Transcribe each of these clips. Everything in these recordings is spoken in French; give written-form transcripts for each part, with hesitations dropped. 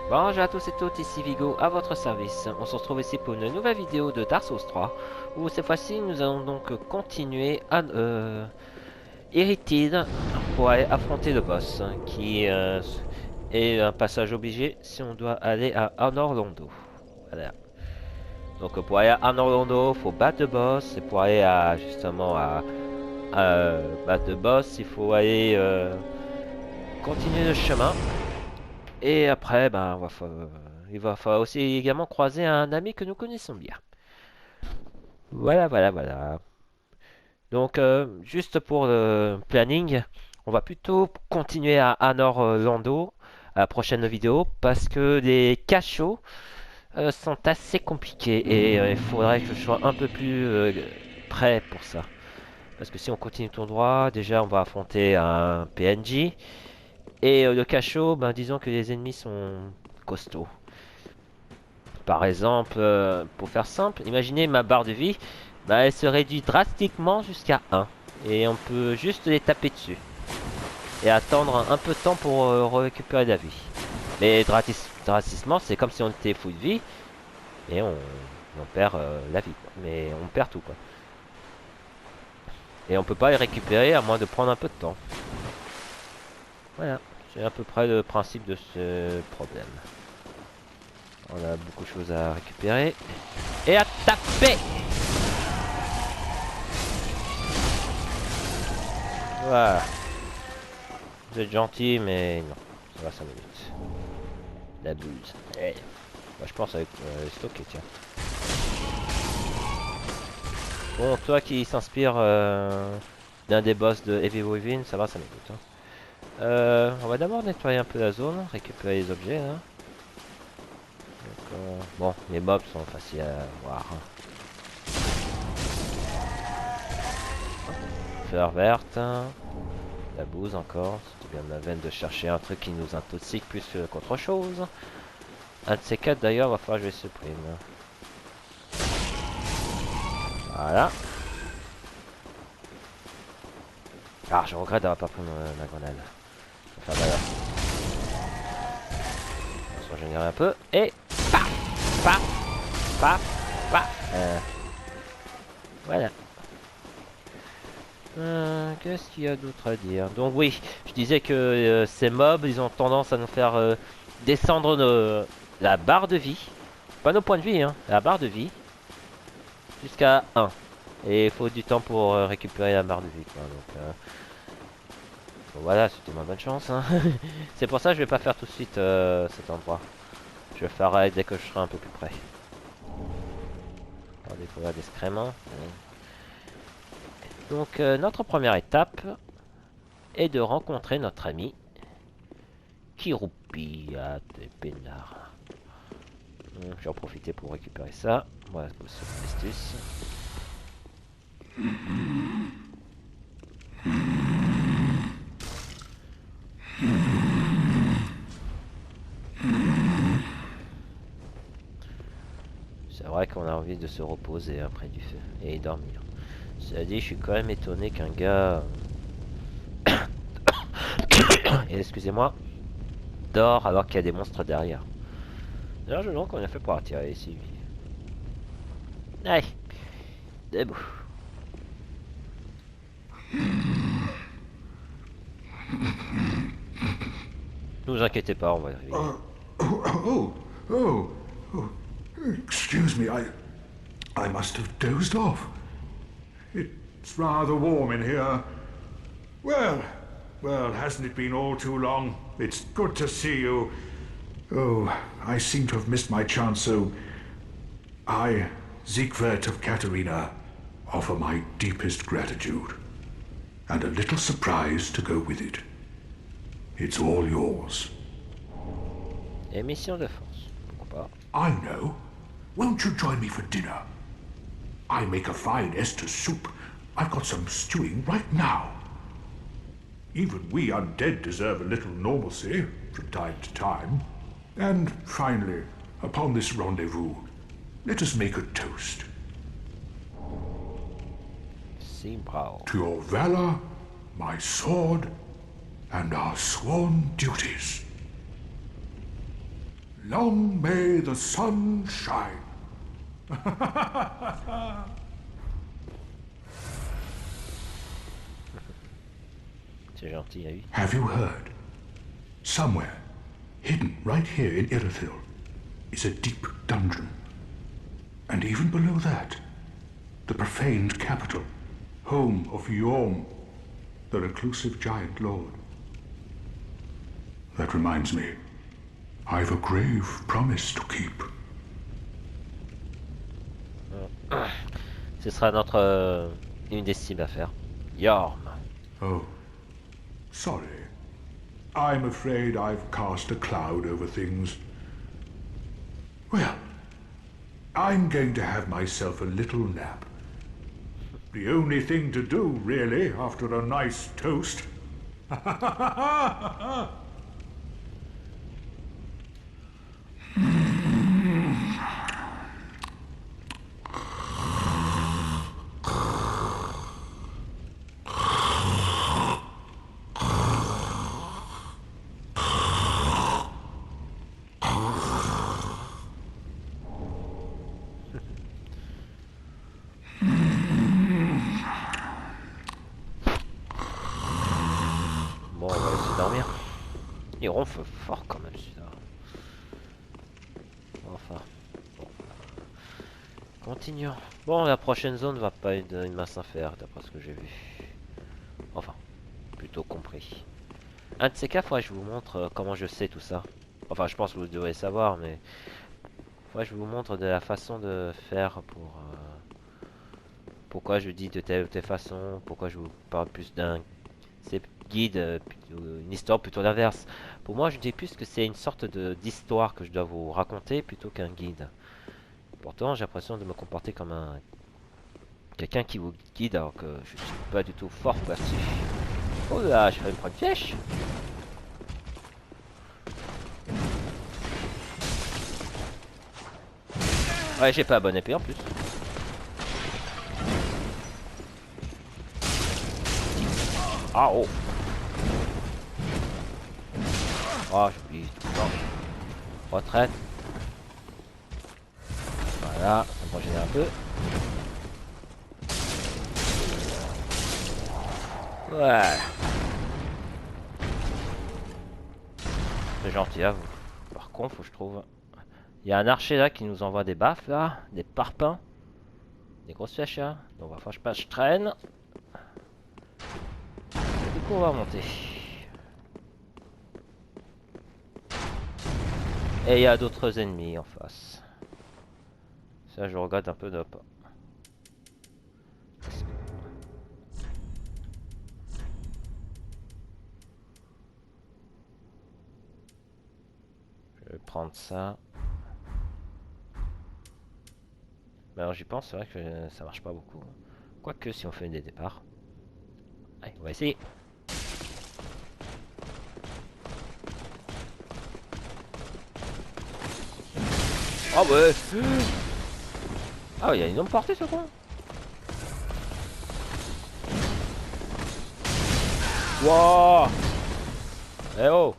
Bonjour à tous et toutes, ici Vigo à votre service. On se retrouve ici pour une nouvelle vidéo de Dark Souls 3 où cette fois-ci nous allons donc continuer à Irritated pour aller affronter le boss qui est un passage obligé si on doit aller à Orlando. Voilà. Donc pour aller à Orlando, faut battre le boss et pour aller à justement à battre le boss, il faut aller continuer le chemin. Et après, ben, il va falloir aussi également croiser un ami que nous connaissons bien. Voilà, voilà, voilà. Donc, juste pour le planning, on va plutôt continuer à Anor Lando à la prochaine vidéo parce que les cachots sont assez compliqués et il faudrait que je sois un peu plus prêt pour ça. Parce que si on continue tout droit, déjà on va affronter un PNJ et le cachot, ben, disons que les ennemis sont costauds. Par exemple, pour faire simple, imaginez ma barre de vie, bah, elle se réduit drastiquement jusqu'à 1. Et on peut juste les taper dessus. Et attendre un peu de temps pour récupérer la vie. Mais drastiquement, c'est comme si on était full de vie. Et on perd la vie. Mais on perd tout, quoi. Et on peut pas les récupérer à moins de prendre un peu de temps. Voilà, c'est à peu près le principe de ce problème. On a beaucoup de choses à récupérer. Et à taper! Voilà. Vous êtes gentil, mais non. Ça va 5 minutes. La bouse. Hey. Bah, je pense avec stocker, tiens. Bon, toi qui s'inspire d'un des boss de Heavy Within, ça va 5 minutes. Hein. On va d'abord nettoyer un peu la zone, récupérer les objets. Hein. Donc, bon, les mobs sont faciles à voir. Hein. Fleur verte. Hein. La bouse encore. C'était bien ma veine de chercher un truc qui nous intoxique plus qu'autre chose. Un de ces quatre d'ailleurs, va falloir que je les supprime. Voilà. Ah, je regrette d'avoir pas pris ma grenade. Je vais faire d'ailleurs. On va se régénérer un peu. Et paf, paf, paf, paf. Voilà. Qu'est-ce qu'il y a d'autre à dire? Donc oui, je disais que ces mobs, ils ont tendance à nous faire descendre la barre de vie. Pas nos points de vie, hein. La barre de vie. Jusqu'à 1. Et il faut du temps pour récupérer la barre de vie, quoi. Donc, bon, voilà, c'était ma bonne chance. Hein. C'est pour ça que je vais pas faire tout de suite cet endroit. Je le ferai dès que je serai un peu plus près. On va découvrir discrètement. Donc, notre première étape est de rencontrer notre ami Kirupi à Pénard. Je vais en profiter pour récupérer ça. Voilà, c'est astuce. C'est vrai qu'on a envie de se reposer après du feu et dormir. Cela dit, je suis quand même étonné qu'un gars, excusez-moi, dort alors qu'il y a des monstres derrière. D'ailleurs, je me demande comment il a fait pour attirer ici. Allez, debout. Ne vous inquiétez pas, on va y réveiller. Oh, oh, excuse me, I must have dozed off. It's rather warm in here. Well, hasn't it been all too long? It's good to see you. Oh, I seem to have missed my chance, so I, Siegwart of Katarina, offer my deepest gratitude. And a little surprise to go with it. It's all yours. Émission de force, pourquoi pas. I know. Won't you join me for dinner? I make a fine Esther soup. I've got some stewing right now. Even we undead deserve a little normalcy from time to time. And finally, upon this rendezvous, let us make a toast. Simbrao. To your valor, my sword, and our sworn duties. Long may the sun shine. C'est gentil, hein, oui. Have you heard? Somewhere, hidden right here in Irithyll, is a deep dungeon. And even below that, the profaned capital, home of Yhorm, the reclusive giant lord. That reminds me, I've a grave promise to keep. Ce sera notre une des cibles à faire. Yhorm. Oh, sorry. I'm afraid I've cast a cloud over things. Well, I'm going to have myself a little nap. The only thing to do, really, after a nice toast. Bon, on va essayer de dormir. Il ronfle fort quand même celui-là. Enfin. Bon. Continuons. Bon, la prochaine zone va pas être une masse à faire, d'après ce que j'ai vu. Enfin, plutôt compris. Un de ces cas, faudrait que je vous montre comment je sais tout ça. Enfin, je pense que vous devrez savoir, mais faudrait que je vous montre de la façon de faire pour... pourquoi je dis de telle ou telle façon, pourquoi je vous parle plus d'un guide, une histoire plutôt l'inverse. Pour moi, je dis plus que c'est une sorte d'histoire que je dois vous raconter plutôt qu'un guide. Pourtant, j'ai l'impression de me comporter comme un quelqu'un qui vous guide alors que je suis pas du tout fort là-dessus. Oh là, je vais me prendre une flèche. Ouais, j'ai pas la bonne épée en plus. Ah oh. Oh, j'oublie tout le temps. Retraite. Voilà, ça me régénère un peu. Ouais. C'est gentil à vous. Par contre, faut que je trouve... Il y a un archer là qui nous envoie des baffes là, des parpaings, des grosses flèches là. Donc va falloir que je traîne. Et du coup on va monter. Et il y a d'autres ennemis en face. Ça je regarde un peu de pas. Je vais prendre ça. Mais alors j'y pense, c'est vrai que ça marche pas beaucoup. Quoique si on fait des départs. Allez, on va essayer. Oh ouais. Ah ouais, il y a une longue portée ce con. Wouah. Eh oh.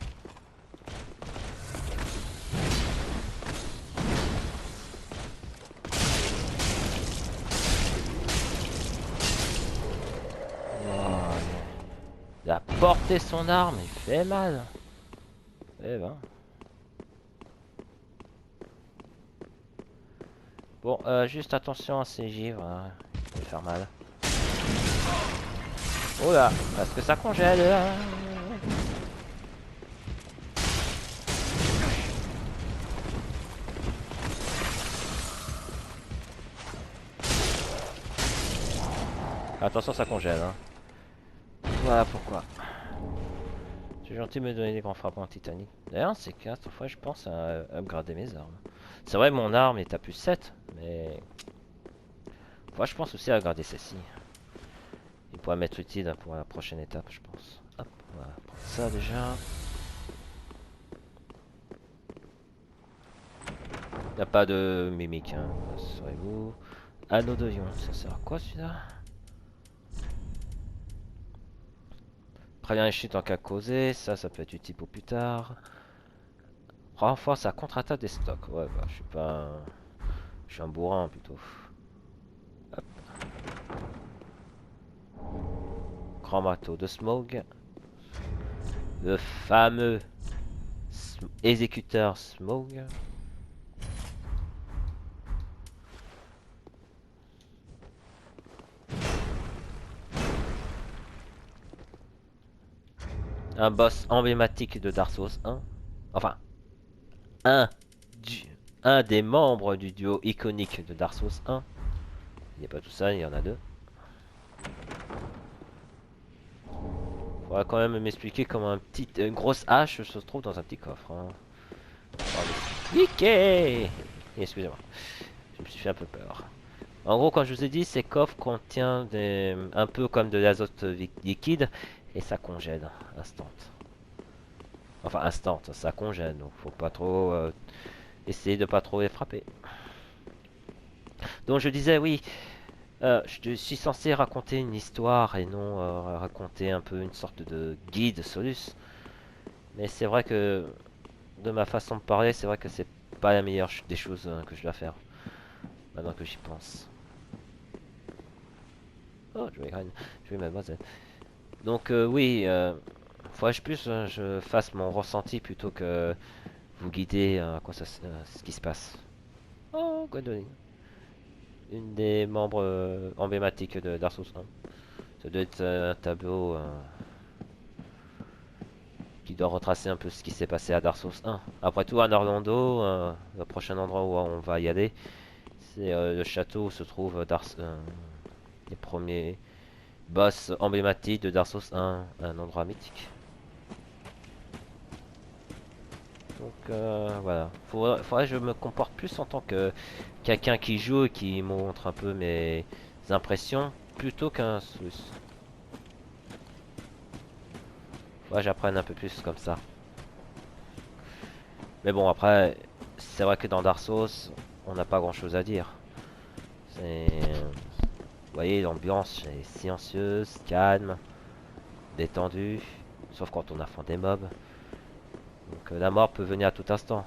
Il a porté son arme, il fait mal. Eh ben. Bon, juste attention à ces givres, hein. Il peut faire mal. Oh là, parce que ça congèle. Attention, ça congèle. Hein. Voilà pourquoi. C'est gentil de me donner des grands frappes en titanique. D'ailleurs, c'est 4 fois je pense à upgrader mes armes. C'est vrai, mon arme est à plus 7, mais... Moi, je pense aussi à garder celle-ci. Il pourrait m'être utile pour la prochaine étape, je pense. Hop, on va prendre ça déjà. Il n'y a pas de mimique, hein. Rassurez-vous. Anneau de lion, ça sert à quoi celui-là? Prévient les chutes en cas causé, ça peut être utile pour plus tard. Renforce la contre-attaque des stocks. Ouais, bah, je suis pas un... Je suis un bourrin, plutôt. Hop. Grand marteau de Smough. Le fameux exécuteur Smough. Un boss emblématique de Dark Souls 1. Enfin, un, du- un des membres du duo iconique de Dark Souls 1. Il n'y a pas tout ça, il y en a deux. Faudra quand même m'expliquer comment une grosse hache se trouve dans un petit coffre. Hein. Mickey! Excusez-moi, je me suis fait un peu peur. En gros, quand je vous ai dit, ces coffres contiennent un peu comme de l'azote liquide et ça congèle instant. Enfin, instant, ça congèle, donc faut pas trop essayer de pas trop les frapper. Donc je disais, oui, je suis censé raconter une histoire et non raconter un peu une sorte de guide Solus. Mais c'est vrai que de ma façon de parler, c'est vrai que c'est pas la meilleure des choses que je dois faire. Maintenant que j'y pense. Oh, je vais mademoiselle. Donc oui, faudrait que plus je fasse mon ressenti plutôt que vous guider à quoi ce qui se passe. Oh, Gwendoline. Une des membres emblématiques de Dark Souls 1. Ça doit être un tableau qui doit retracer un peu ce qui s'est passé à Dark Souls 1. Après tout, à Orlando, le prochain endroit où on va y aller, c'est le château où se trouve les premiers boss emblématiques de Dark Souls 1, un endroit mythique. Donc voilà, faudrait que je me comporte plus en tant que quelqu'un qui joue et qui montre un peu mes impressions plutôt qu'un Swiss. Faudrait que j'apprenne un peu plus comme ça. Mais bon, après, c'est vrai que dans Dark Souls, on n'a pas grand chose à dire. Vous voyez, l'ambiance est silencieuse, calme, détendue, sauf quand on affronte des mobs. Donc la mort peut venir à tout instant.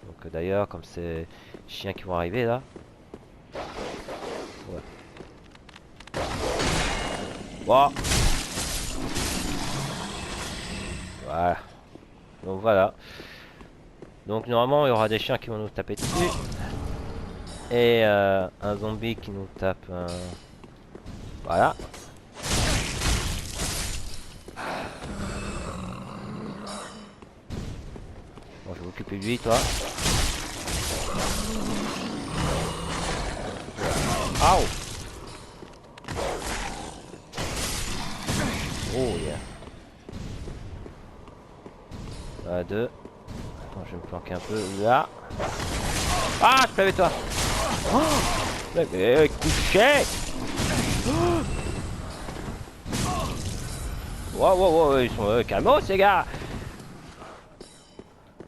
Donc d'ailleurs, comme c'est les chiens qui vont arriver là. Ouais. Bon. Voilà. Donc voilà. Donc normalement, il y aura des chiens qui vont nous taper dessus. Et un zombie qui nous tape. Voilà. Bon, je vais m'occuper de lui, toi. Aouh! Oh yeah. Voilà, deux. Attends, je vais me planquer un peu là. Ah, je suis avec toi! Oh, mais couché! Wow, wow, wow, ils sont calmos, ces gars!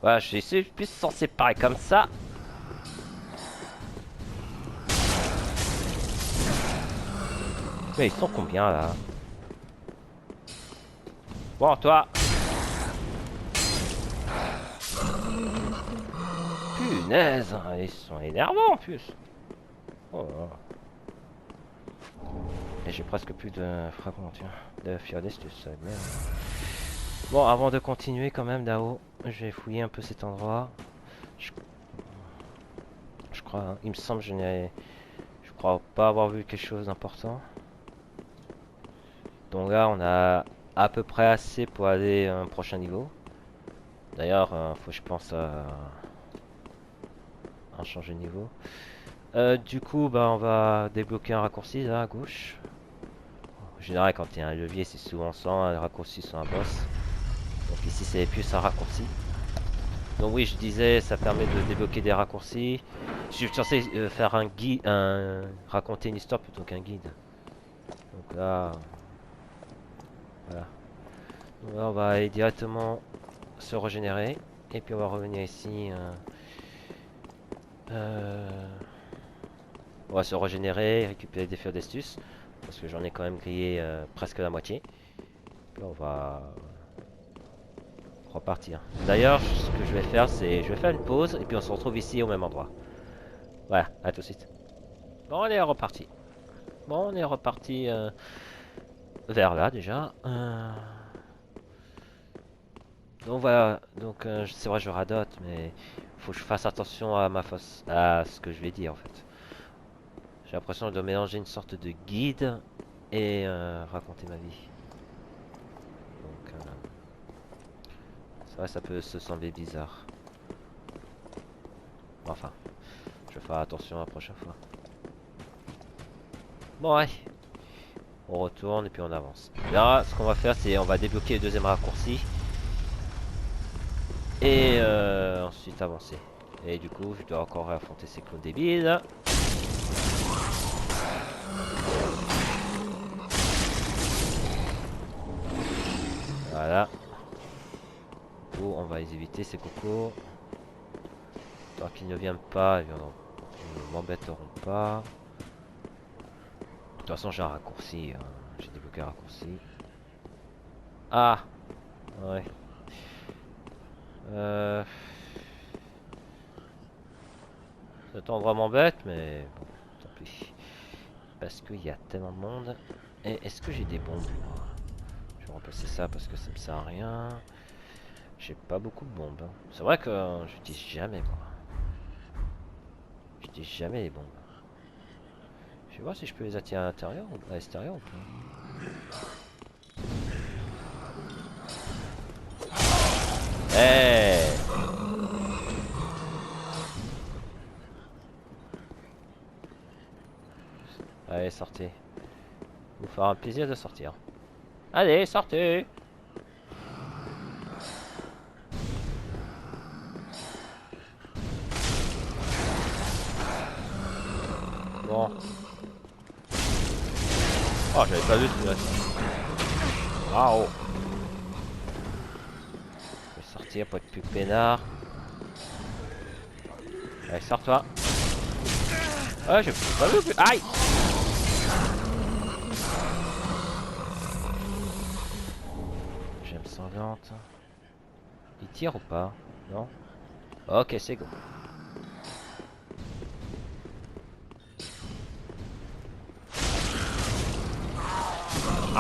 Voilà, je suis plus censé parler comme ça. Mais ils sont combien là? Bon, toi! Punaise, ils sont énervants en plus. Oh là là. Et j'ai presque plus de fragments, tiens. De Fiordestus, ça merde. Bon, avant de continuer quand même, Dao, je vais fouiller un peu cet endroit. Je crois, hein, il me semble que je crois pas avoir vu quelque chose d'important. Donc là, on a à peu près assez pour aller à un prochain niveau. D'ailleurs, faut que je pense à changer de niveau. Du coup, bah, on va débloquer un raccourci là à gauche. En général, quand il y a un levier, c'est souvent sans un raccourci sur un boss. Donc ici, c'est plus un raccourci. Donc oui, je disais, ça permet de débloquer des raccourcis. Je suis censé faire un guide, raconter une histoire plutôt qu'un guide. Donc là, voilà. Donc là, on va aller directement se régénérer. Et puis on va revenir ici. On va se régénérer, récupérer des feux d'estus. Parce que j'en ai quand même grillé presque la moitié. Puis on va repartir. D'ailleurs, ce que je vais faire, c'est je vais faire une pause et puis on se retrouve ici au même endroit. Voilà, à tout de suite. Bon, on est reparti. Bon, on est reparti vers là déjà. Donc voilà, donc c'est vrai je radote, mais faut que je fasse attention à à ce que je vais dire en fait. J'ai l'impression de mélanger une sorte de guide et raconter ma vie. Donc c'est vrai ça peut se sembler bizarre. Enfin, je vais faire attention la prochaine fois. Bon ouais, on retourne et puis on avance. Là, ce qu'on va faire, c'est on va débloquer le deuxième raccourci et ensuite avancer. Et du coup, je dois encore affronter ces clones débiles. Voilà. Oh, on va les éviter ces cocos. Tant qu'ils ne viennent pas, ils ne m'embêteront pas. De toute façon, j'ai un raccourci. Hein. J'ai débloqué un raccourci. Ah! Ouais. Cet endroit m'embête, mais bon, tant pis. Parce qu'il y a tellement de monde. Et est-ce que j'ai des bombes? Je vais remplacer ça parce que ça me sert à rien. J'ai pas beaucoup de bombes. Hein. C'est vrai que j'utilise jamais, moi. J'utilise jamais les bombes. Je vais voir si je peux les attirer à l'intérieur ou à l'extérieur ou pas. Hey! Allez, sortez. Vous fera un plaisir de sortir. Allez, sortez! Bon. Oh, j'avais pas vu tout reste. Waouh! Je vais sortir pour être plus peinard. Allez, sors-toi. Ouais, j'ai pas vu plus. Aïe! J'aime sanglante. Il tire ou pas? Non? Ok, c'est go.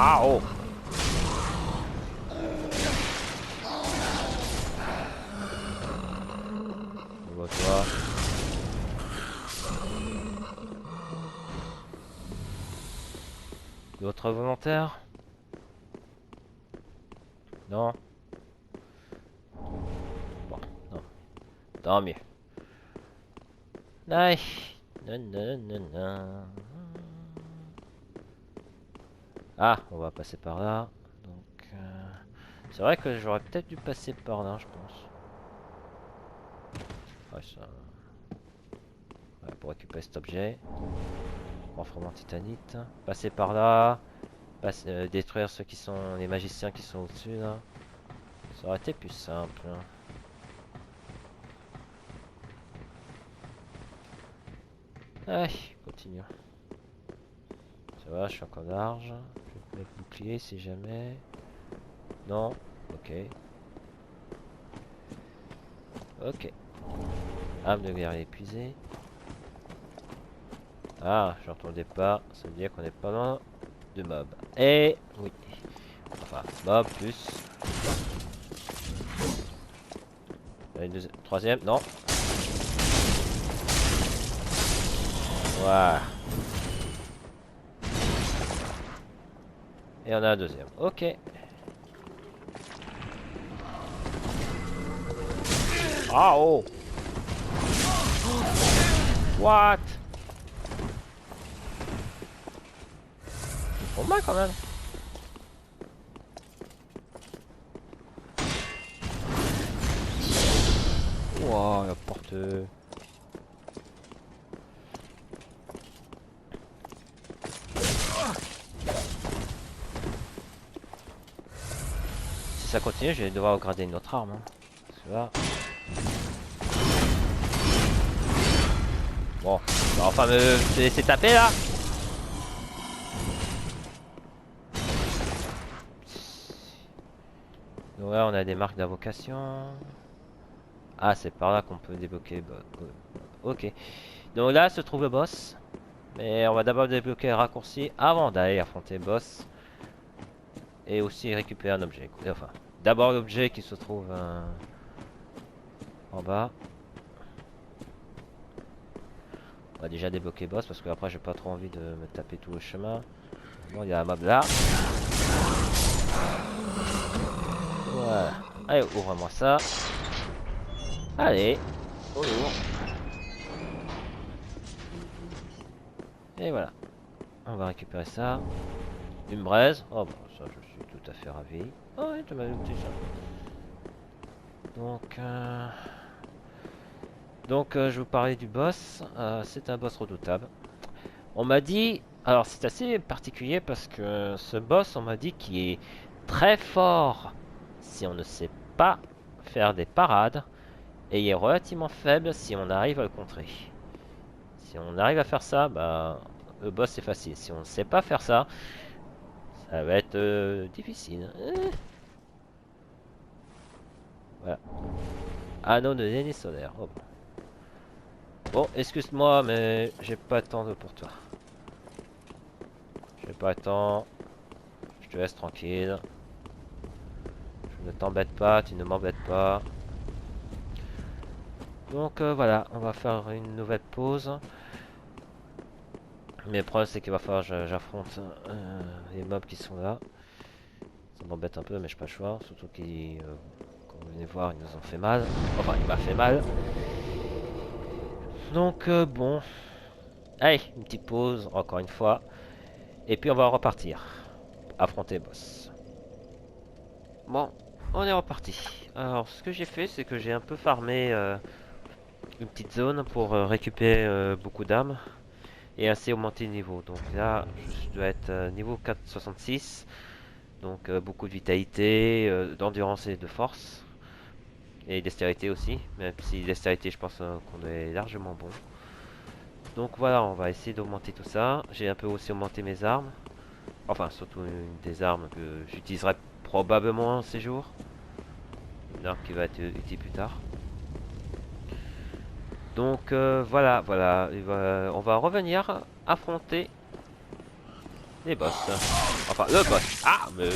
Ah oh! On va toi. D'autres volontaires? Non? Bon, non. Tant mieux. Aïe. Non, non, non, non. Ah, on va passer par là. Donc, c'est vrai que j'aurais peut-être dû passer par là, je pense. Ouais, ça... ouais, pour récupérer cet objet. Renforcement titanite. Passer par là. Détruire ceux qui sont... les magiciens qui sont au-dessus, là. Ça aurait été plus simple. Allez, continue. Ça va, je suis encore large. Je vais mettre bouclier si jamais. Non. Ok. Ok. Âme de guerrier épuisée. Ah, j'entendais pas. Ça veut dire qu'on est pas loin de mob. Et oui. Enfin, mob plus. Une troisième, non. Voilà. Et on a un deuxième. Ok. Ah oh. What? Ils font mal quand même. Wow, la porte. Si ça continue, je vais devoir upgrader une autre arme. Hein. Parce que là... Bon, bah, enfin me laisser taper là. Ouais, on a des marques d'invocation. Ah, c'est par là qu'on peut débloquer. Ok. Donc là se trouve le boss. Mais on va d'abord débloquer le raccourci avant d'aller affronter le boss. Et aussi récupérer un objet. Enfin, d'abord l'objet qui se trouve en bas. On va déjà débloquer le boss parce que après j'ai pas trop envie de me taper tout le chemin. Bon, il y a un mob là. Voilà. Allez, ouvre-moi ça. Allez. Au lourd. Et voilà. On va récupérer ça. Une braise. Oh bon, ça je suis tout à fait ravi. Oh ouais, tu m'as noté ça. Donc, je vous parlais du boss. C'est un boss redoutable. On m'a dit... Alors c'est assez particulier parce que ce boss, on m'a dit qu'il est très fort si on ne sait pas faire des parades. Et il est relativement faible si on arrive à le contrer. Si on arrive à faire ça, bah, le boss c'est facile. Si on ne sait pas faire ça, ça va être difficile. Voilà. Anneau de génie solaire. Oh. Bon, excuse-moi, mais j'ai pas le temps pour toi. J'ai pas le temps. Je te laisse tranquille. Je ne t'embête pas, tu ne m'embêtes pas. Donc voilà, on va faire une nouvelle pause. Mais le problème c'est qu'il va falloir que j'affronte les mobs qui sont là. Ça m'embête un peu mais je n'ai pas le choix. Surtout qu'ils, comme vous venez voir, ils nous ont fait mal. Enfin, il m'a fait mal. Donc bon. Allez, une petite pause, encore une fois. Et puis on va repartir. Affronter le boss. Bon, on est reparti. Alors ce que j'ai fait c'est que j'ai un peu farmé une petite zone pour récupérer beaucoup d'âmes. Et assez augmenter le niveau. Donc là, je dois être niveau 466. Donc beaucoup de vitalité, d'endurance et de force. Et dextérité aussi. Même si dextérité, je pense qu'on est largement bon. Donc voilà, on va essayer d'augmenter tout ça. J'ai un peu aussi augmenté mes armes. Enfin, surtout une des armes que j'utiliserai probablement ces jours. Une arme qui va être utile plus tard. Donc voilà, on va revenir affronter les boss. Enfin, le boss. Ah, mais...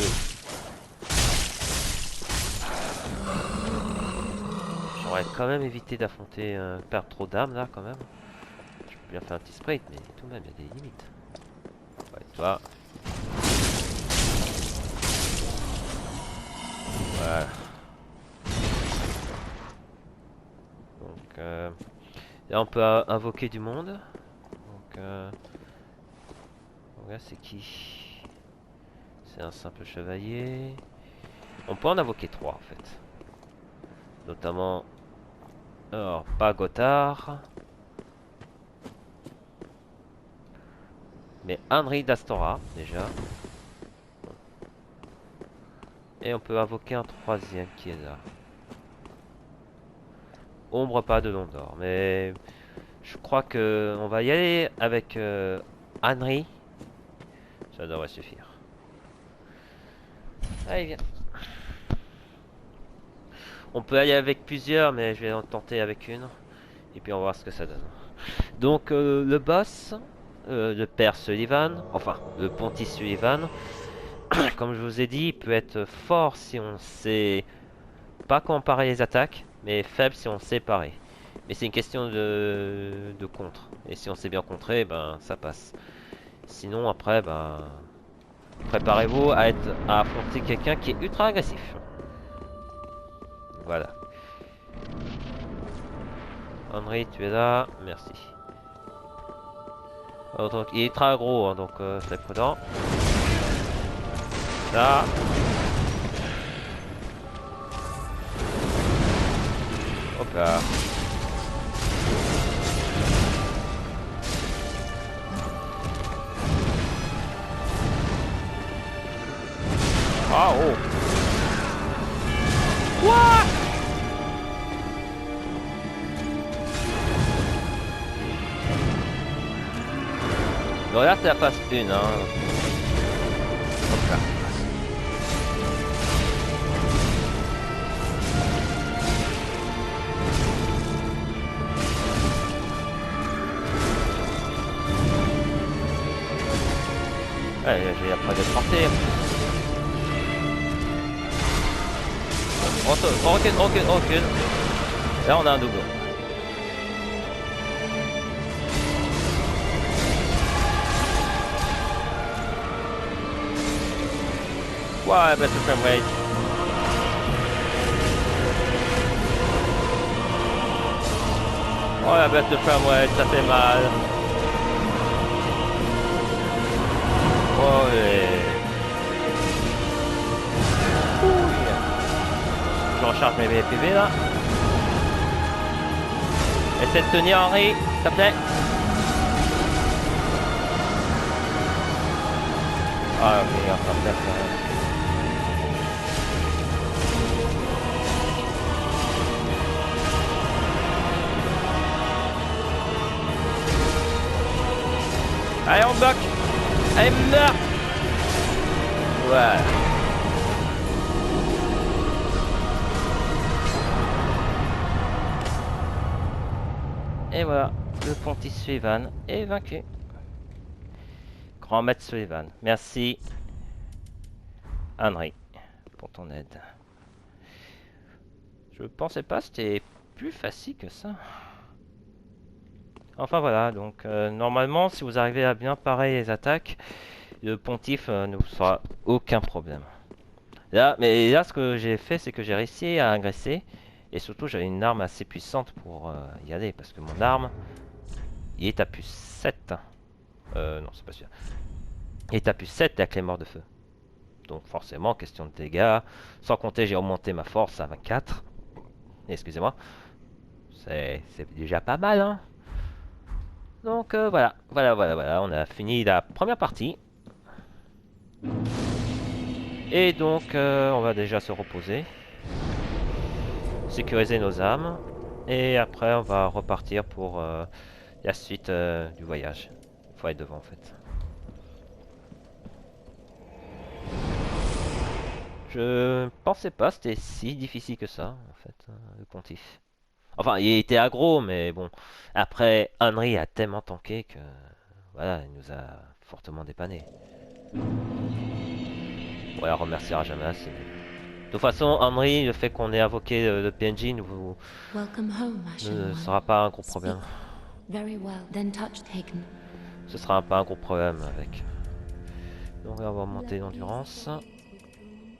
J'aurais quand même évité d'affronter, perdre trop d'âmes là quand même. Je peux bien faire un petit sprite, mais tout de même, il y a des limites. Ouais, toi. Voilà. Donc, là on peut invoquer du monde. Donc, là c'est qui? C'est un simple chevalier. On peut en invoquer 3 en fait. Notamment... Alors, pas Gothard. Mais Henri d'Astora, déjà. Et on peut invoquer un 3e qui est là. Ombre pas de Londor. Mais je crois que on va y aller avec Henri. Ça devrait suffire. Allez, viens. On peut aller avec plusieurs, mais je vais en tenter avec une. Et puis on va voir ce que ça donne. Donc le boss, le père Sullivan, enfin le Pontife Sullivan, comme je vous ai dit, il peut être fort si on sait pas comparer les attaques, mais faible si on sait parer. Mais c'est une question de contre. Et si on sait bien contrer, ben ça passe. Sinon après, ben préparez-vous à affronter quelqu'un qui est ultra agressif. Voilà. Henri, tu es là, merci. Alors, donc, il est très gros, hein, donc c'est prudent. Là. Hop là. Ah oh. What? Bon là c'est la phase 1 hein. Hop là. Ouais, j'ai après de porter. On recule, on recule, on recule. Là, on a un double. Ouais, baisse le framerate. Oh la baisse de framerate, ça fait mal. Oh je recharge mes PV là. Essaie de tenir Henri, s'il te plaît. Ah ok, on va faire ça. Allez, on bloque. Allez, meurs. Voilà. Et voilà, le Pontiff Sullivan est vaincu. Grand maître Sullivan. Merci, Henry, pour ton aide. Je pensais pas que c'était plus facile que ça. Enfin voilà, donc normalement, si vous arrivez à bien parer les attaques, le pontife ne vous fera aucun problème. Là, mais là, ce que j'ai fait, c'est que j'ai réussi à agresser. Et surtout, j'avais une arme assez puissante pour y aller. Parce que mon arme, il est à plus 7. Non, c'est pas sûr. Il est à plus 7 avec les morts de feu. Donc forcément, question de dégâts. Sans compter, j'ai augmenté ma force à 24. Excusez-moi. C'est déjà pas mal, hein. Donc voilà, on a fini la première partie. Et donc on va déjà se reposer. Sécuriser nos âmes. Et après on va repartir pour la suite du voyage. Il faut être devant en fait. Je pensais pas que c'était si difficile que ça en fait, le pontife. Enfin, il était aggro, mais bon. Après, Henry a tellement tanké que voilà, il nous a fortement dépanné. Voilà, on remerciera jamais assez. De toute façon, Henry, le fait qu'on ait invoqué le PNJ ne sera pas un gros problème. Ce sera pas un gros problème avec. Donc on va monter l'endurance.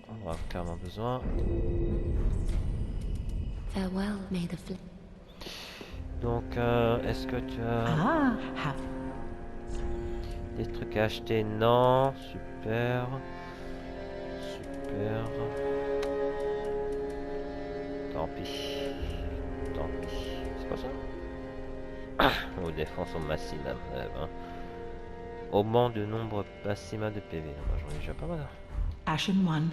On aura clairement besoin. Donc, est-ce que tu as des trucs à acheter? Non, super. Super. Tant pis. Tant pis. C'est pas ça? Aux défenses au maximum. Ben. Augment de nombre maximum de PV. Moi j'en ai déjà pas mal. Ashen One,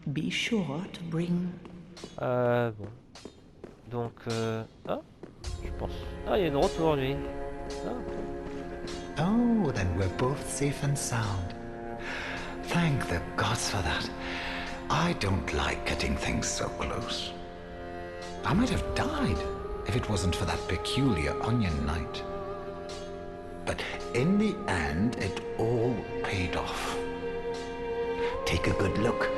be sure to bring. Bon. Donc, ah, je pense. Ah, il y a une retour lui. Ah. Oh, then we're both safe and sound. Thank the gods for that. I don't like getting things so close. I might have died if it wasn't for that peculiar onion knight. But in the end, it all paid off. Take a good look.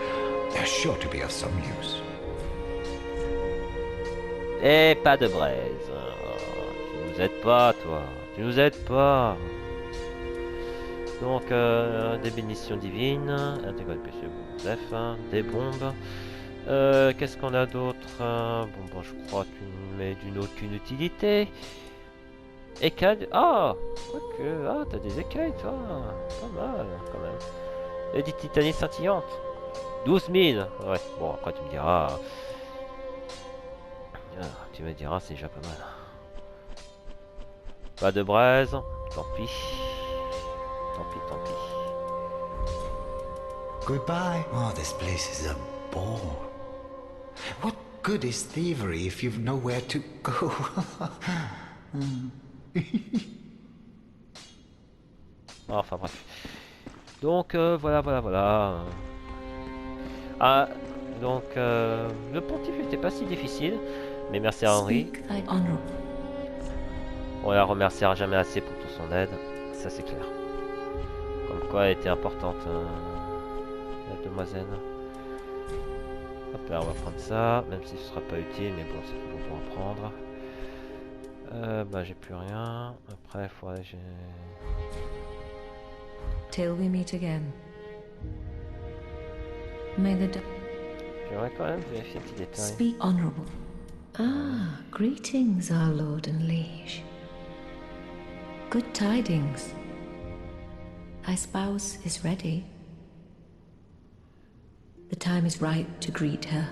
They're sure to be of some use. Et pas de braise. Oh, tu nous aides pas, toi. Tu nous aides pas. Donc, des bénédictions divines, intégral précieux, bref, des bombes. Qu'est-ce qu'on a d'autre? Bon, je crois que tu mets d'une aucune utilité. Écailles. Ah, ok. Ah, t'as des écailles, toi. Pas mal, quand même. Et des titanies scintillantes. 12 000. Ouais, bon, après tu me diras. C'est déjà pas mal. Pas de braise. Tant pis. Tant pis. Goodbye. Oh, this place is a bore. What good is thievery if you've nowhere to go? Enfin bref. Donc voilà. Ah, donc le pontife n'était pas si difficile, mais merci à Henry. On la remerciera jamais assez pour toute son aide, ça c'est clair. Comme quoi elle était importante, la demoiselle. Hop là, on va prendre ça, même si ce sera pas utile, mais bon, c'est toujours pour apprendre. Bah j'ai plus rien. Après, il faudrait que j'ai... Till we meet again. May the J'aimerais quand même vérifier un petit détail. speak honorable. Ah, greetings, our lord and liege. Good tidings. Thy spouse is ready. The time is right to greet her.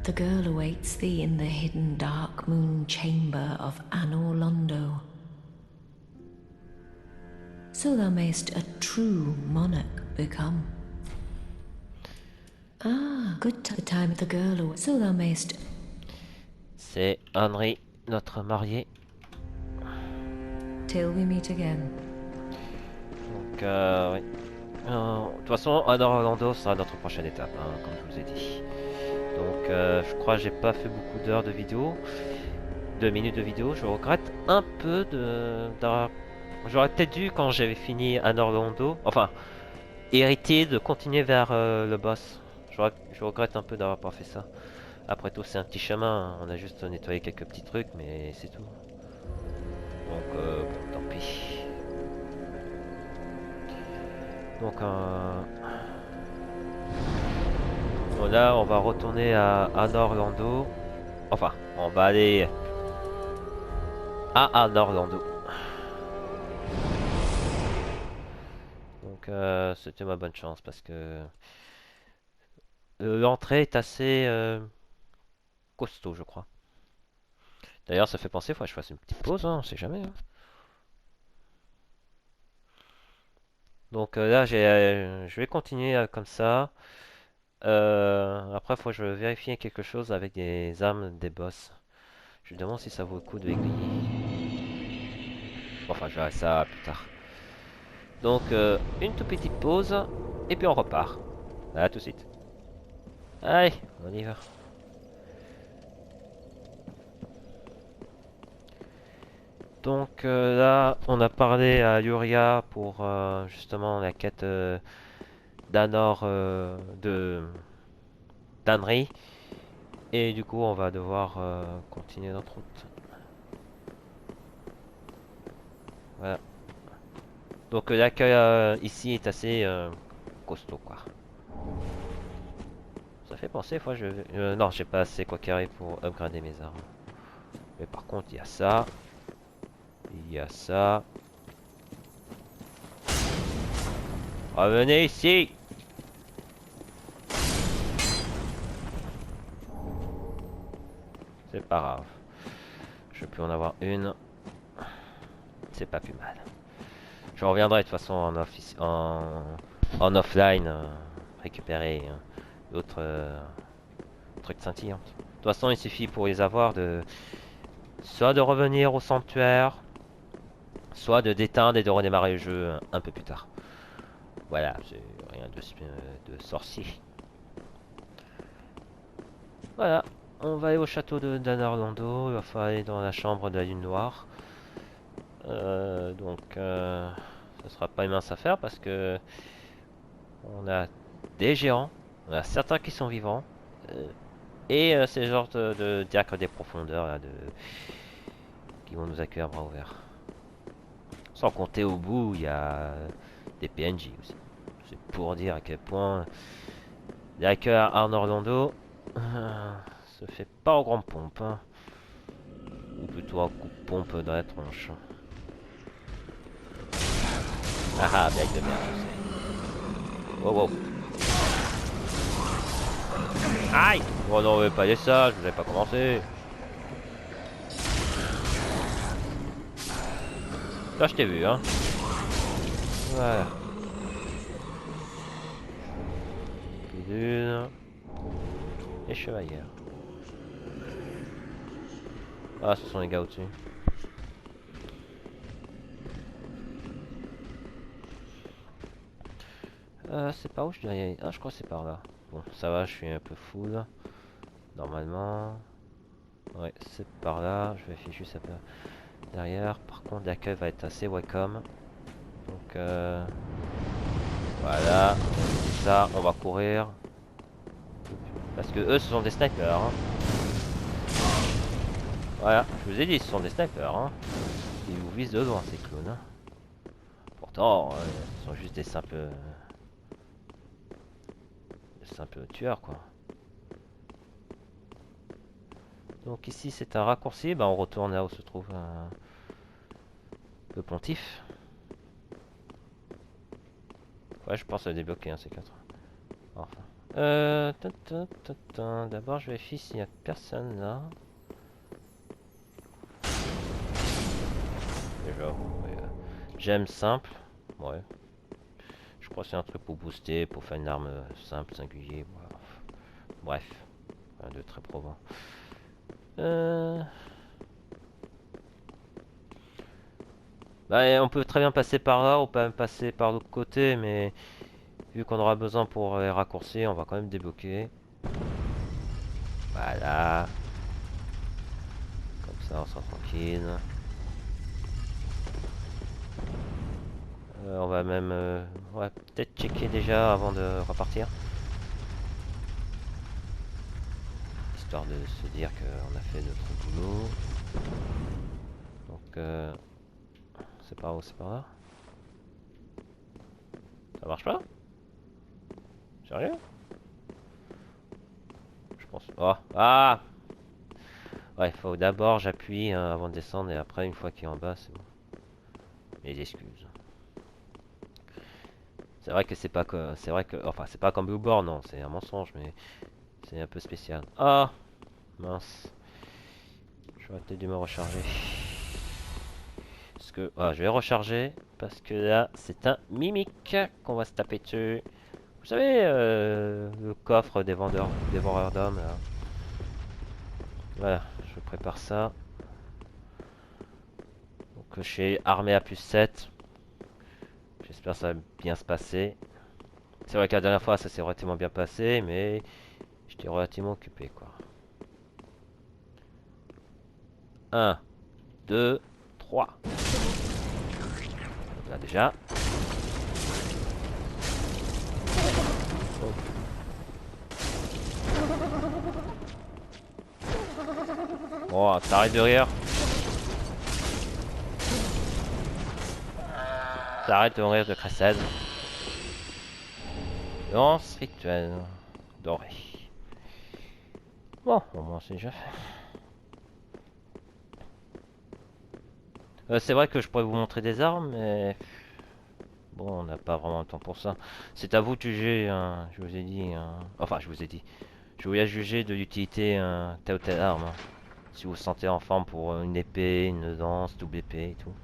The girl awaits thee in the hidden dark moon chamber of Anor Londo. So thou mayst a true monarch become. Ah, good the time the girl awaits. So thou mayst. C'est Henry, notre marié. Till we meet again. Donc, oui. De toute façon, Anor Orlando sera notre prochaine étape, hein, comme je vous ai dit. Donc, je crois que j'ai pas fait beaucoup d'heures de vidéo, 2 minutes de vidéo. Je regrette un peu j'aurais peut-être dû, quand j'avais fini Anor Orlando, enfin, hériter de continuer vers le boss. Je regrette un peu d'avoir pas fait ça. Après tout, c'est un petit chemin, hein. On a juste nettoyé quelques petits trucs, mais c'est tout. Donc, bon, tant pis. Donc, bon, là, on va retourner à Anor Londo. Enfin, on va aller à Anor Londo. Donc, c'était ma bonne chance parce que l'entrée est assez costaud, je crois. D'ailleurs, ça fait penser, il faut que je fasse une petite pause, hein, on sait jamais, hein. Donc là, je vais continuer comme ça. Après, il faut que je vérifie quelque chose avec des armes des boss. Je me demande si ça vaut le coup de l'aiguiller. Enfin, je verrai ça plus tard. Donc, une toute petite pause. Et puis on repart. À tout de suite. Allez, on y va. Donc là, on a parlé à Yuria pour justement la quête d'Anor d'Anri. Et du coup, on va devoir continuer notre route. Voilà. Donc l'accueil ici est assez costaud, quoi. Ça fait penser, fois non, j'ai pas assez quoi carré pour upgrader mes armes. Mais par contre, il y a ça. Il y a ça. Revenez ici! C'est pas grave. Je peux en avoir une. C'est pas plus mal. Je reviendrai de toute façon en offline récupérer d'autres trucs scintillants. De toute façon, il suffit pour les avoir de soit de revenir au sanctuaire, soit de d'éteindre et de redémarrer le jeu un peu plus tard. Voilà, c'est rien de sorcier. Voilà, on va aller au château d'Anor Londo. Il va falloir aller dans la chambre de la lune noire. Donc, ce sera pas une mince affaire parce que on a des géants, on a certains qui sont vivants, et c'est le genre de diacre des profondeurs là, qui vont nous accueillir à bras ouverts. Sans compter au bout, il y a des PNJ aussi. C'est pour dire à quel point l'accueil à Anor Londo se fait pas en grande pompe, hein. Ou plutôt un coup de pompe dans la tronche. Ah, blague de merde, je sais. Wow, wow. Aïe! Oh non, mais pas des ça, je vous avais pas commencé. Là, je t'ai vu, hein. Voilà. Pilule. Et chevalier. Ah, ce sont les gars au-dessus. C'est par où je dois y aller? Ah, je crois que c'est par là. Bon, ça va, je suis un peu full. Normalement. Ouais, c'est par là. Je vérifie juste un peu derrière. Par contre, l'accueil va être assez welcome. Donc, Donc voilà, ça, on va courir. Parce que eux, ce sont des snipers. Hein. Voilà, je vous ai dit, ce sont des snipers. Hein. Ils vous visent de loin, ces clowns. Hein. Pourtant, ils sont juste des simples tueurs, quoi. Donc ici, c'est un raccourci. Bah, on retourne là où se trouve le pontife. Ouais, je pense à débloquer un C4. Enfin. D'abord, je vérifie s'il n'y a personne là. Déjà, ouais, j'aime simple. Ouais. Je crois que c'est un truc pour booster, pour faire une arme simple, singulier. Voilà. Bref. Rien de très probant. Bah, on peut très bien passer par là, on peut même passer par l'autre côté, mais vu qu'on aura besoin pour les raccourcis, on va quand même débloquer. Voilà. Comme ça, on sera tranquille. On va même ouais, peut-être checker déjà avant de repartir. Histoire de se dire qu'on a fait notre boulot. Donc, c'est par où? C'est par là? Ça marche pas? Sérieux? Je pense. Oh! Ah! Ouais, faut d'abord j'appuie avant de descendre et après, une fois qu'il est en bas, c'est bon. Les excuses. C'est vrai que c'est pas que. C'est vrai que. Enfin, c'est pas comme Blueborn, non, c'est un mensonge, mais c'est un peu spécial. Ah! Mince. J'aurais peut-être dû me recharger. Parce que. Ah, je vais recharger. Parce que là, c'est un mimique qu'on va se taper dessus. Vous savez, le coffre des vendeurs, des vendeurs d'hommes. Voilà, je prépare ça. Donc, je suis armé à +7. J'espère que ça va bien se passer. C'est vrai que la dernière fois, ça s'est relativement bien passé, mais j'étais relativement occupé, quoi. 1, 2, 3. Là déjà. Bon, t'arrêtes de rire. T'arrêtes de rire de Cressade. Danse rituelle dorée. Bon, au moins c'est déjà fait. C'est vrai que je pourrais vous montrer des armes, mais bon, on n'a pas vraiment le temps pour ça. C'est à vous de juger, hein. Je vous ai dit. Enfin, je vous ai dit. Je vous ai jugé de l'utilité telle ou telle arme. Hein. Si vous vous sentez en forme pour une épée, une lance, double épée et tout.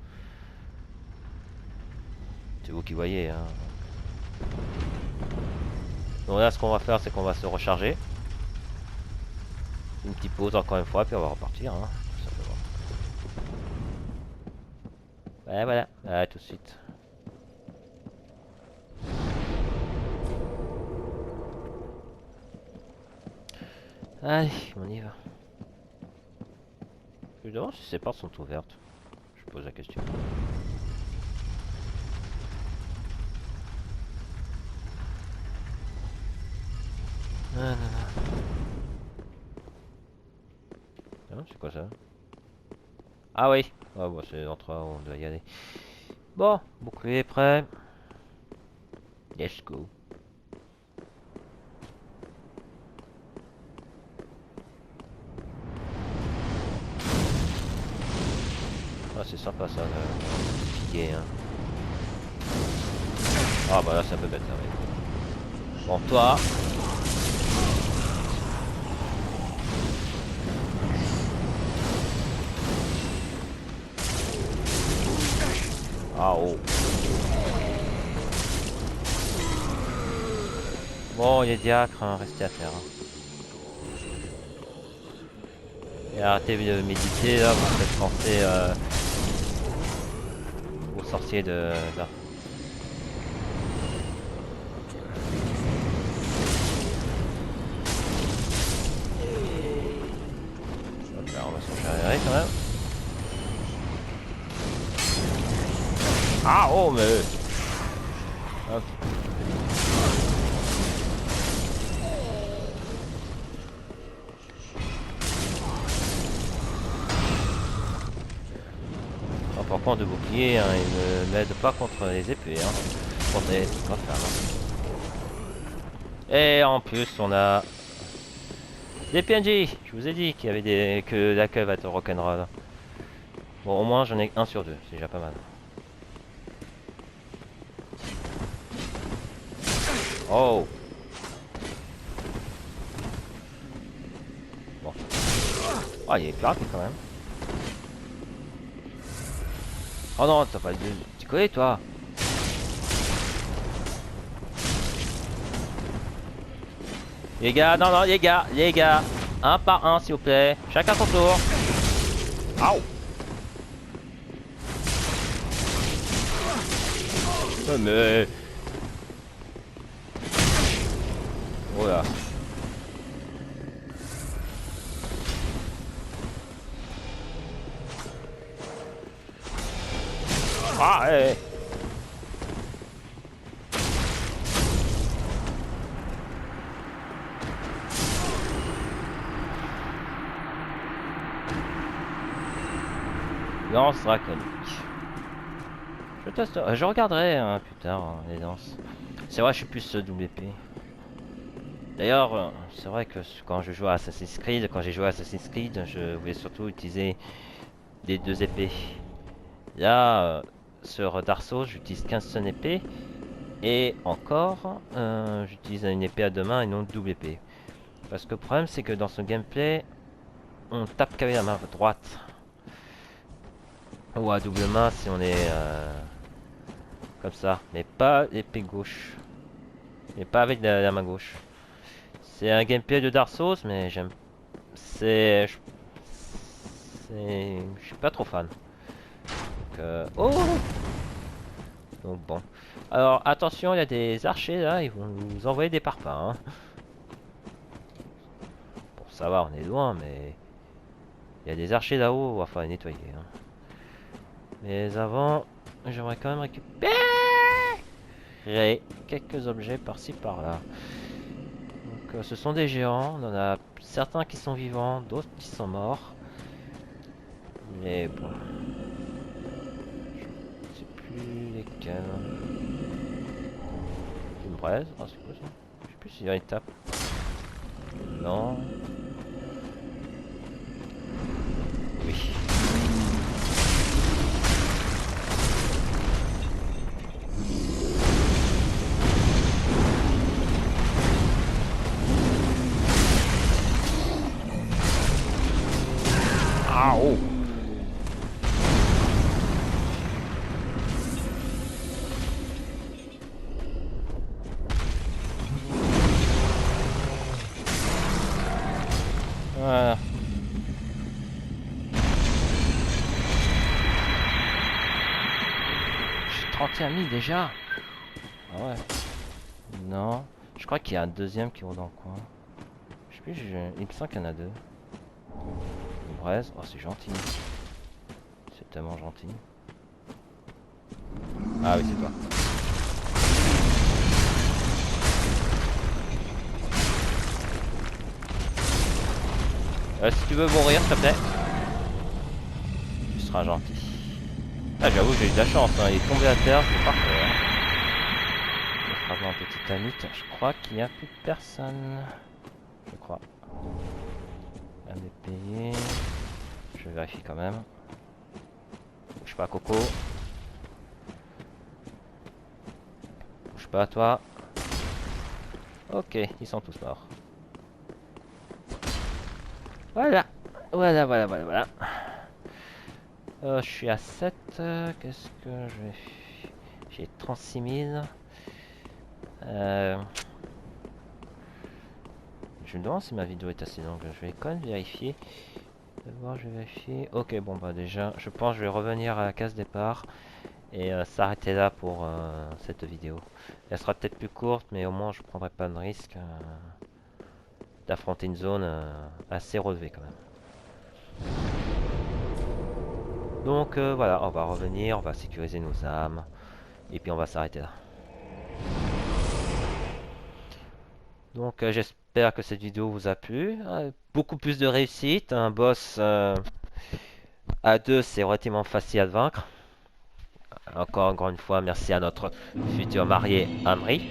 C'est vous qui voyez. Hein. Donc là, ce qu'on va faire, c'est qu'on va se recharger. Une petite pause encore une fois, puis on va repartir. Hein, tout simplement. Ouais, voilà. À tout de suite. Allez, on y va. Je me demande si ces portes sont ouvertes. Je pose la question. Ah, c'est quoi ça? Ah oui. Ah bon, c'est l'endroit où on doit y aller. Bon, bouclier est prêt. Let's go. Ah, c'est sympa ça, le ticket, hein. Ah bah là, c'est un peu bête, là, ouais. Bon, toi. Ah oh. Bon, les diacres, hein, restez à terre. Hein. Et arrêtez de méditer là, vous faites penser aux sorciers de là. Hop là, on va se charger quand même. Ah oh mais Ok. Oh, par contre de bouclier, hein, il ne m'aide pas contre les épées, hein. Contre les trucs infernaux. Et en plus on a des PNJ. Je vous ai dit qu'il y avait que la queue va être rock'n'roll. Bon, au moins j'en ai 1 sur 2, c'est déjà pas mal. Oh. Bon. Oh, il est plus rapide quand même. Oh non, t'as pas de... Tu connais toi? Les gars, non, non, les gars. Un par un s'il vous plaît. Chacun son tour. Aouh. Mais... Oh là. Ah, ouais. Lance draconique. Je testerai, je regarderai hein, plus tard hein, les lances. C'est vrai, je suis plus WP. D'ailleurs, c'est vrai que quand je joue à Assassin's Creed, je voulais surtout utiliser les 2 épées. Là, sur Dark Souls, j'utilise 15 son épée. Et encore, j'utilise une épée à 2 mains et non double épée. Parce que le problème, c'est que dans ce gameplay, on tape qu'avec la main droite. Ou à double main si on est comme ça. Mais pas l'épée gauche. Et pas avec la main gauche. C'est un gameplay de Dark Souls, mais j'aime. Je suis pas trop fan. Donc, oh. Donc bon. Alors attention, il y a des archers là, ils vont nous envoyer des parpaings. Hein. Pour savoir, on est loin, mais il y a des archers là-haut, il va falloir les nettoyer. Hein. Mais avant, j'aimerais quand même récupérer quelques objets par-ci par-là. Donc ce sont des géants, on en a certains qui sont vivants, d'autres qui sont morts. Mais bon. Je sais plus lesquels. Une braise, ah c'est quoi ça? Je sais plus s'il y a une étape. Non. Oui. Ah oh. Voilà. J'ai 31 000 déjà. Ah ouais. Non. Je crois qu'il y a un deuxième qui roule dans le coin. Je sais plus, il me semble qu'il y en a 2. Une braise. Oh c'est gentil. C'est tellement gentil. Ah oui c'est toi. Si tu veux mourir s'il te plaît. Tu seras gentil. Ah j'avoue j'ai eu de la chance, hein. Il est tombé à terre, c'est parfait. Hein. Le fragment de titanite, je crois qu'il n'y a plus personne. Je crois. Un des payés. Je vérifie quand même. Bouge pas Coco. Bouge pas toi. Ok, ils sont tous morts. Voilà. Voilà. Je suis à 7. Qu'est-ce que je vais... J'ai 36 000. Je me demande si ma vidéo est assez longue. Je vais quand même vérifier. D'abord, je vais vérifier. Ok, bon bah déjà, je pense que je vais revenir à la case départ et s'arrêter là pour cette vidéo. Elle sera peut-être plus courte, mais au moins je prendrai pas de risque d'affronter une zone assez relevée quand même. Donc voilà, on va revenir, on va sécuriser nos armes et puis on va s'arrêter là. Donc j'espère que cette vidéo vous a plu. Beaucoup plus de réussite. Un boss à deux, c'est relativement facile à vaincre. Encore une fois, merci à notre futur marié Amri.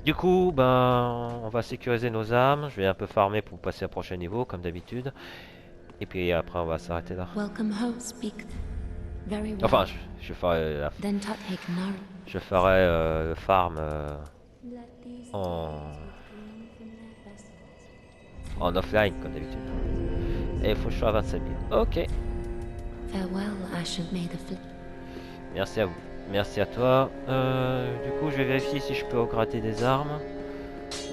Du coup, ben, on va sécuriser nos armes. Je vais un peu farmer pour passer au prochain niveau, comme d'habitude. Et puis après, on va s'arrêter là. Welcome home, speak very well. Enfin, je ferai, Then Tuthick Nar. je ferai le farm en offline, comme d'habitude. Et il faut que je sois à 25 000. Ok, Farewell, Ash of May the Flip. merci à vous. Merci à toi. Du coup, je vais vérifier si je peux upgrader des armes.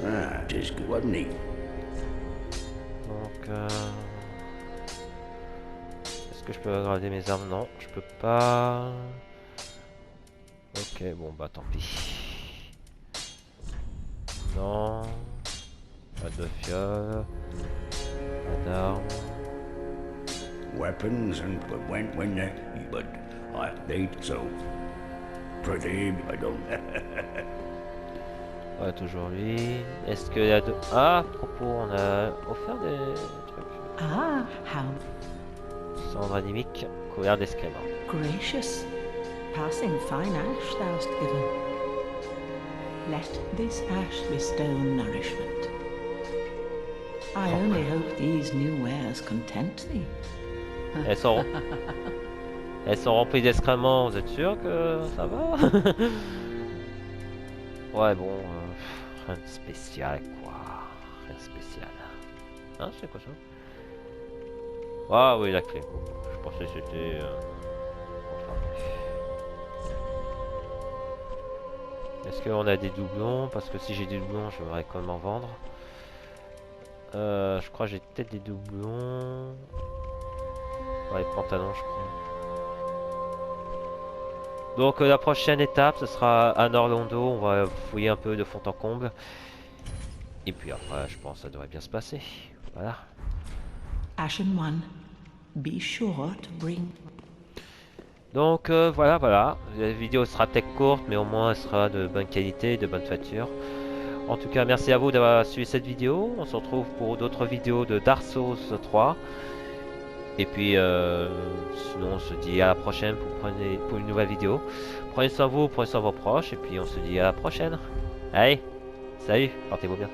Ah, just good, wasn't he? Donc, est-ce que je peux upgrader mes armes? Non, je peux pas. Ok, bon, bah tant pis. Non. Pas de fiole. Pas d'armes. Weapons and when they, but I they so pretty. I don't. Ouais, toujours lui. Est-ce qu'il y a de... Ah, à propos, on a offert des trucs. Ah, how Cendre animique, couvert d'escrima. gracious. Passing fine ash thou'st given. Let this ash bestow nourishment. I only hope these new wares content thee. Elles sont... Elles sont remplies d'excréments, vous êtes sûr que ça va? Ouais, bon, rien de spécial, quoi. Rien de spécial. Hein, c'est quoi ça? Ah oui, la clé. Je pensais que c'était... Enfin, bref. Est-ce qu'on a des doublons? Parce que si j'ai des doublons, je voudrais quand même en vendre. Je crois que j'ai peut-être des doublons. Ouais, pantalons, je crois. Donc la prochaine étape, ce sera à Orlando. On va fouiller un peu de fond en comble. Et puis après, je pense que ça devrait bien se passer. Voilà. Ashen One, be sure to bring. Donc voilà. La vidéo sera peut-être courte, mais au moins elle sera de bonne qualité, de bonne facture. En tout cas, merci à vous d'avoir suivi cette vidéo. On se retrouve pour d'autres vidéos de Dark Souls 3. Et puis, sinon, on se dit à la prochaine pour une nouvelle vidéo. Prenez soin de vous, prenez soin de vos proches. Et puis, on se dit à la prochaine. Allez, salut, portez-vous bien.